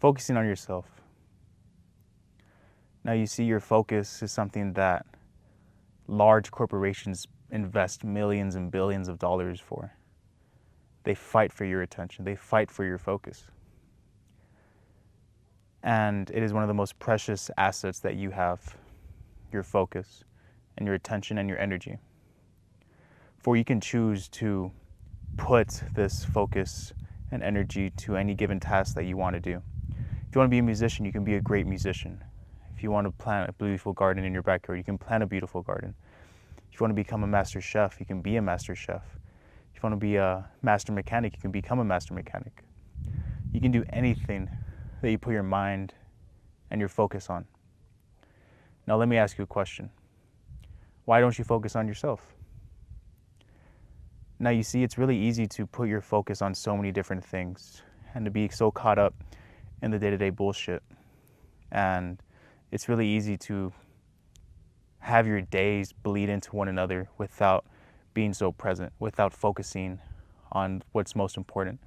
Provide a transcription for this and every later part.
focusing on yourself. Now you see your focus is something that large corporations invest millions and billions of dollars for. They fight for your attention. They fight for your focus. And it is one of the most precious assets that you have, your focus and your attention and your energy. For you can choose to put this focus and energy to any given task that you want to do. If you want to be a musician, you can be a great musician. If you want to plant a beautiful garden in your backyard, you can plant a beautiful garden. If you want to become a master chef, you can be a master chef. If you want to be a master mechanic, you can become a master mechanic. You can do anything that you put your mind and your focus on. Now let me ask you a question. Why don't you focus on yourself? Now you see, it's really easy to put your focus on so many different things and to be so caught up in the day-to-day bullshit. And it's really easy to have your days bleed into one another without being so present, without focusing on what's most important,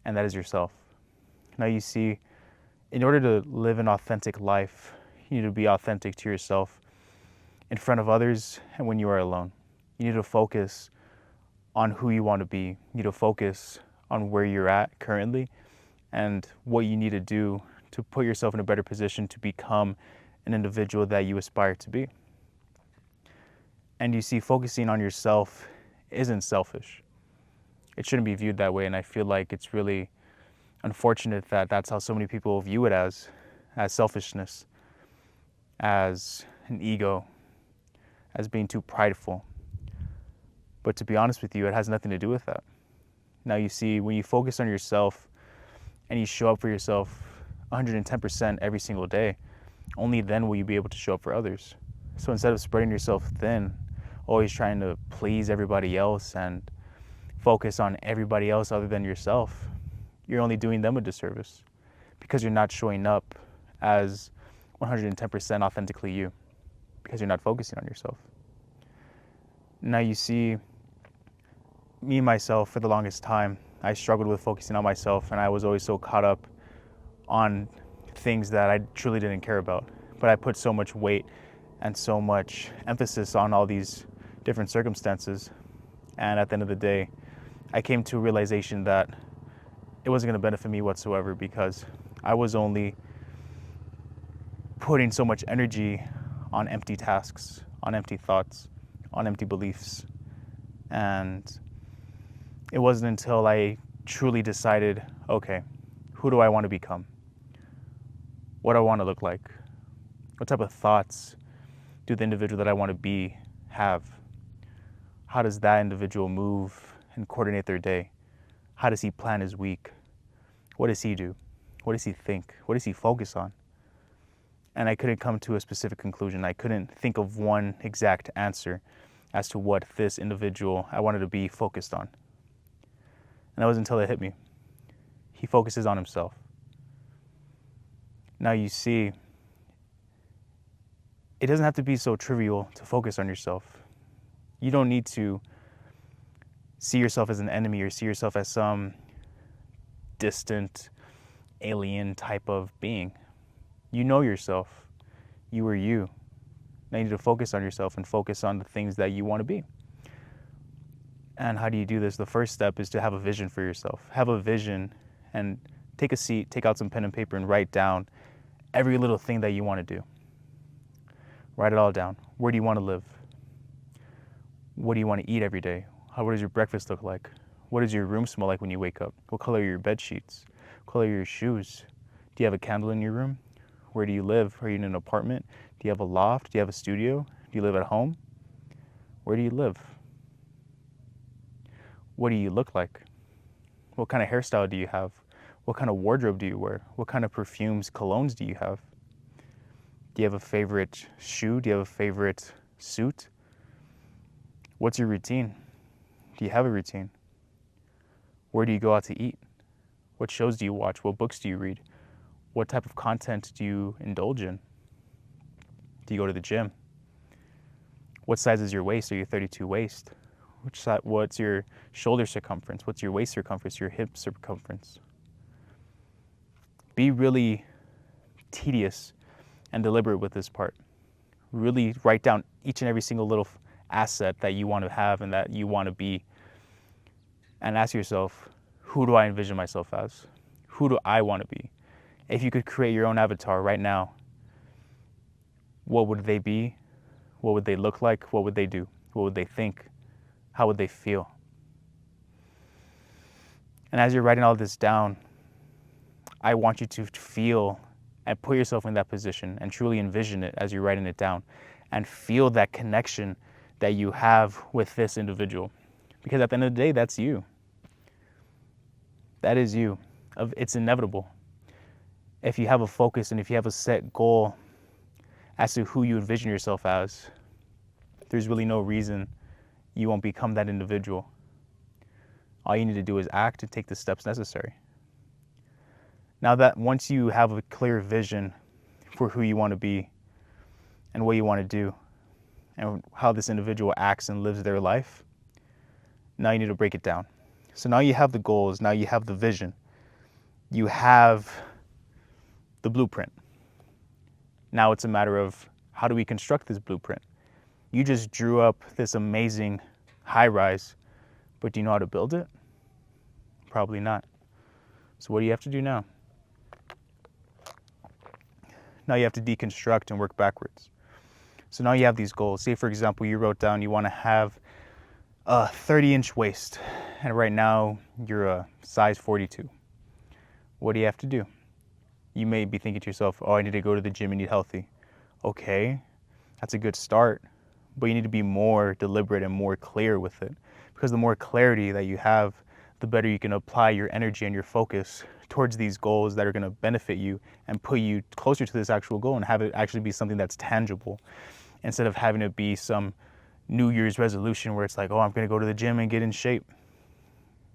and that is yourself. Now you see, in order to live an authentic life, you need to be authentic to yourself in front of others and when you are alone. You need to focus on who you want to be. You need to focus on where you're at currently and what you need to do to put yourself in a better position to become an individual that you aspire to be. And you see, focusing on yourself isn't selfish. It shouldn't be viewed that way, and I feel like it's really unfortunate that that's how so many people view it, as selfishness, as an ego, as being too prideful. But to be honest with you, it has nothing to do with that. Now you see, when you focus on yourself and you show up for yourself 110% every single day, only then will you be able to show up for others. So instead of spreading yourself thin, always trying to please everybody else and focus on everybody else other than yourself, you're only doing them a disservice because you're not showing up as 110% authentically you, because you're not focusing on yourself. Now you see, me myself, for the longest time, I struggled with focusing on myself, and I was always so caught up on things that I truly didn't care about. But I put so much weight and so much emphasis on all these different circumstances, and at the end of the day, I came to a realization that it wasn't going to benefit me whatsoever, because I was only putting so much energy on empty tasks, on empty thoughts, on empty beliefs. And it wasn't until I truly decided, okay, who do I want to become? What do I want to look like? What type of thoughts do the individual that I want to be have? How does that individual move and coordinate their day? How does he plan his week? What does he do? What does he think? What does he focus on? And I couldn't come to a specific conclusion. I couldn't think of one exact answer as to what this individual I wanted to be focused on. And that was until it hit me. He focuses on himself. Now you see, it doesn't have to be so trivial to focus on yourself. You don't need to see yourself as an enemy or see yourself as some distant alien type of being. You know yourself. You are you. Now you need to focus on yourself and focus on the things that you want to be. And how do you do this? The first step is to have a vision for yourself. Have a vision and take a seat, take out some pen and paper and write down every little thing that you want to do. Write it all down. Where do you want to live? What do you want to eat every day? What does your breakfast look like? What does your room smell like when you wake up? What color are your bed sheets? What color are your shoes? Do you have a candle in your room? Where do you live? Are you in an apartment? Do you have a loft? Do you have a studio? Do you live at home? Where do you live? What do you look like? What kind of hairstyle do you have? What kind of wardrobe do you wear? What kind of perfumes, colognes do you have? Do you have a favorite shoe? Do you have a favorite suit? What's your routine? Do you have a routine? Where do you go out to eat? What shows do you watch? What books do you read? What type of content do you indulge in? Do you go to the gym? What size is your waist? Are you 32 waist? What's your shoulder circumference? What's your waist circumference? Your hip circumference? be really tedious and deliberate with this part. Really write down each and every single little asset that you want to have and that you want to be. And ask yourself, who do I envision myself as? Who do I want to be? If you could create your own avatar right now, what would they be? What would they look like? What would they do? What would they think? How would they feel? And as you're writing all this down, I want you to feel and put yourself in that position and truly envision it as you're writing it down and feel that connection that you have with this individual. Because at the end of the day, that's you. That is you. It's inevitable. If you have a focus and if you have a set goal as to who you envision yourself as, there's really no reason you won't become that individual. All you need to do is act and take the steps necessary. Now that once you have a clear vision for who you want to be and what you want to do and how this individual acts and lives their life, now you need to break it down. So now you have the goals, now you have the vision, you have the blueprint. Now it's a matter of how do we construct this blueprint? You just drew up this amazing high rise, but do you know how to build it? Probably not. So what do you have to do now? Now you have to deconstruct and work backwards. So now you have these goals. Say, for example, you wrote down you want to have a 30-inch waist, and right now you're a size 42. What do you have to do? You may be thinking to yourself, oh, I need to go to the gym and eat healthy. Okay, that's a good start, but you need to be more deliberate and more clear with it. Because the more clarity that you have, the better you can apply your energy and your focus towards these goals that are going to benefit you and put you closer to this actual goal and have it actually be something that's tangible instead of having it be some New Year's resolution where it's like, oh, I'm going to go to the gym and get in shape.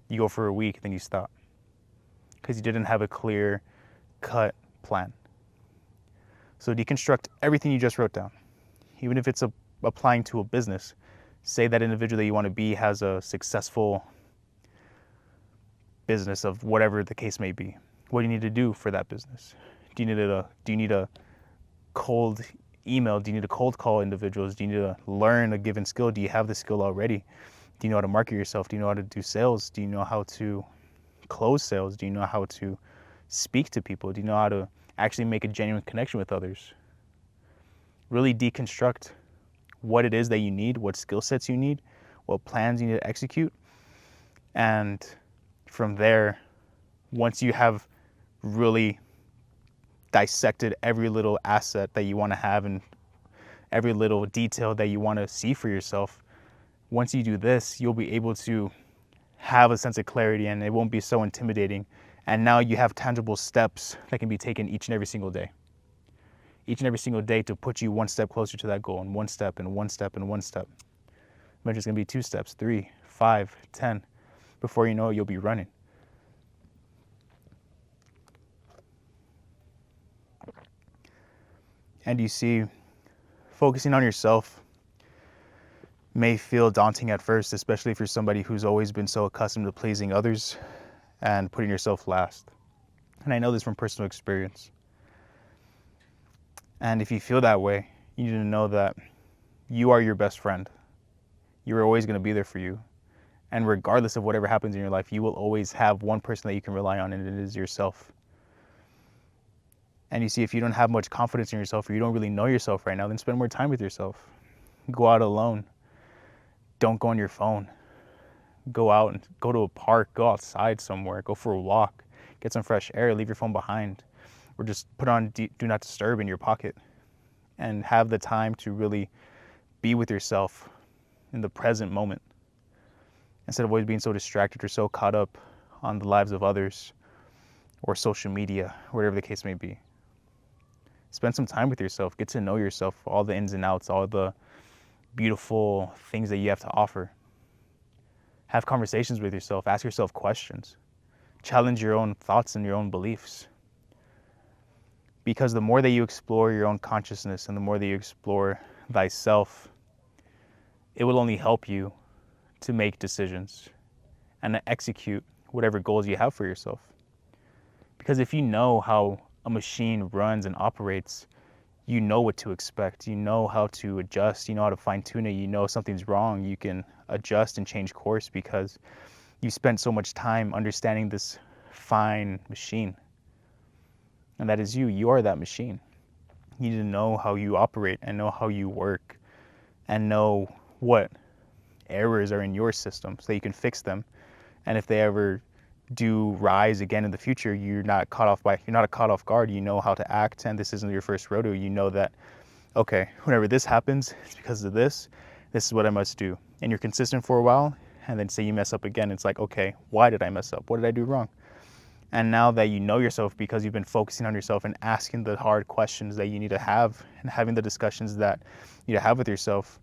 You go for a week, then you stop because you didn't have a clear cut plan. So deconstruct everything you just wrote down, even if it's applying to a business. Say that individual that you want to be has a successful business of whatever the case may be. What do you need to do for that business? Do you need a cold email? Do you need to cold call individuals? Do you need to learn a given skill? Do you have the skill already? Do you know how to market yourself? Do you know how to do sales? Do you know how to close sales? Do you know how to speak to people? Do you know how to actually make a genuine connection with others? Really deconstruct what it is that you need, what skill sets you need, what plans you need to execute. And from there, once you have really dissected every little asset that you want to have and every little detail that you want to see for yourself, once you do this, you'll be able to have a sense of clarity and it won't be so intimidating. And now you have tangible steps that can be taken each and every single day. Each and every single day to put you one step closer to that goal, and one step and one step and one step. Eventually it's going to be 2 steps, 3, 5, 10. Before you know it, you'll be running. And you see, focusing on yourself may feel daunting at first, especially if you're somebody who's always been so accustomed to pleasing others and putting yourself last. And I know this from personal experience. And if you feel that way, you need to know that you are your best friend. You're always going to be there for you. And regardless of whatever happens in your life, you will always have one person that you can rely on, and it is yourself. And you see, if you don't have much confidence in yourself or you don't really know yourself right now, then spend more time with yourself. Go out alone. Don't go on your phone. Go out and go to a park, go outside somewhere, go for a walk, get some fresh air, leave your phone behind, or just put on do not disturb in your pocket and have the time to really be with yourself in the present moment instead of always being so distracted or so caught up on the lives of others or social media, whatever the case may be. Spend some time with yourself, get to know yourself, all the ins and outs, all the beautiful things that you have to offer. Have conversations with yourself, ask yourself questions, challenge your own thoughts and your own beliefs. Because the more that you explore your own consciousness and the more that you explore thyself, it will only help you to make decisions and to execute whatever goals you have for yourself. Because if you know how a machine runs and operates, you know what to expect. You know how to adjust. You know how to fine tune it. You know if something's wrong, you can adjust and change course because you spent so much time understanding this fine machine. And that is you. You are that machine. You need to know how you operate and know how you work and know what errors are in your system so that you can fix them. And if they ever do rise again in the future, you're not caught off guard. You know how to act, and this isn't your first rodeo. You know that, okay, whenever this happens, it's because of this. This is what I must do. And you're consistent for a while, and then say you mess up again. It's like, okay, why did I mess up? What did I do wrong? And now that you know yourself because you've been focusing on yourself and asking the hard questions that you need to have and having the discussions that you need to have with yourself,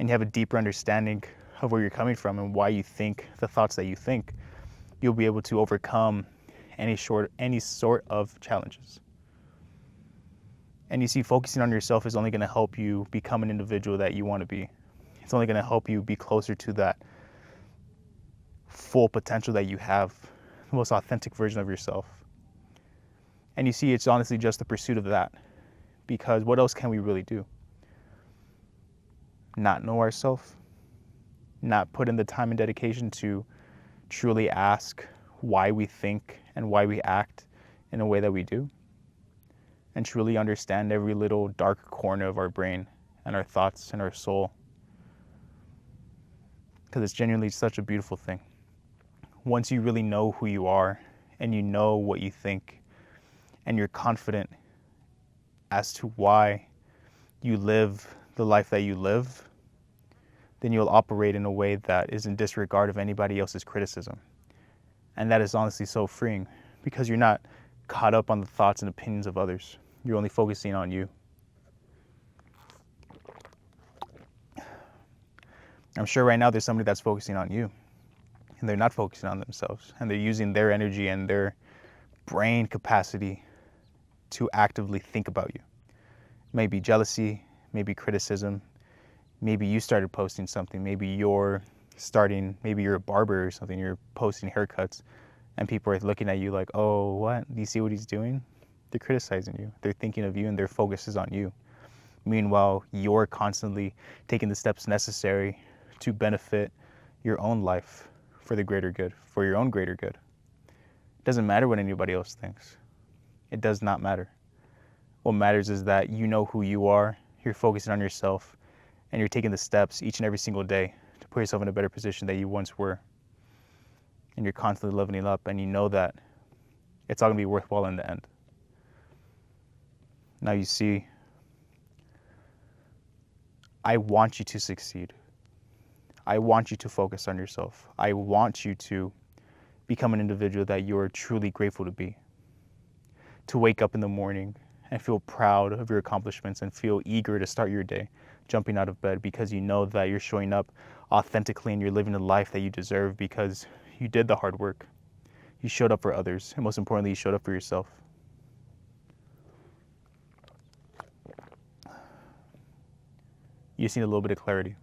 and you have a deeper understanding of where you're coming from and why you think the thoughts that you think, you'll be able to overcome any sort of challenges. And you see, focusing on yourself is only going to help you become an individual that you want to be. It's only going to help you be closer to that full potential that you have, the most authentic version of yourself. And you see, it's honestly just the pursuit of that, because what else can we really do? Not know ourselves, not put in the time and dedication to truly ask why we think and why we act in a way that we do, and truly understand every little dark corner of our brain and our thoughts and our soul, because it's genuinely such a beautiful thing. Once you really know who you are and you know what you think and you're confident as to why you live the life that you live, then you'll operate in a way that is in disregard of anybody else's criticism. And that is honestly so freeing, because you're not caught up on the thoughts and opinions of others. You're only focusing on you. I'm sure right now there's somebody that's focusing on you, and they're not focusing on themselves, and they're using their energy and their brain capacity to actively think about you. Maybe jealousy, maybe criticism, maybe you started posting something, maybe you're a barber or something, you're posting haircuts, and people are looking at you like, oh, what? Do you see what he's doing? They're criticizing you. They're thinking of you, and their focus is on you. Meanwhile, you're constantly taking the steps necessary to benefit your own life for the greater good, for your own greater good. It doesn't matter what anybody else thinks. It does not matter. What matters is that you know who you are, you're focusing on yourself, and you're taking the steps each and every single day to put yourself in a better position that you once were. And you're constantly leveling up, and you know that it's all going to be worthwhile in the end. Now you see, I want you to succeed. I want you to focus on yourself. I want you to become an individual that you are truly grateful to be. To wake up in the morning and feel proud of your accomplishments and feel eager to start your day, jumping out of bed, because you know that you're showing up authentically and you're living the life that you deserve because you did the hard work. You showed up for others, and most importantly, you showed up for yourself. You just need a little bit of clarity.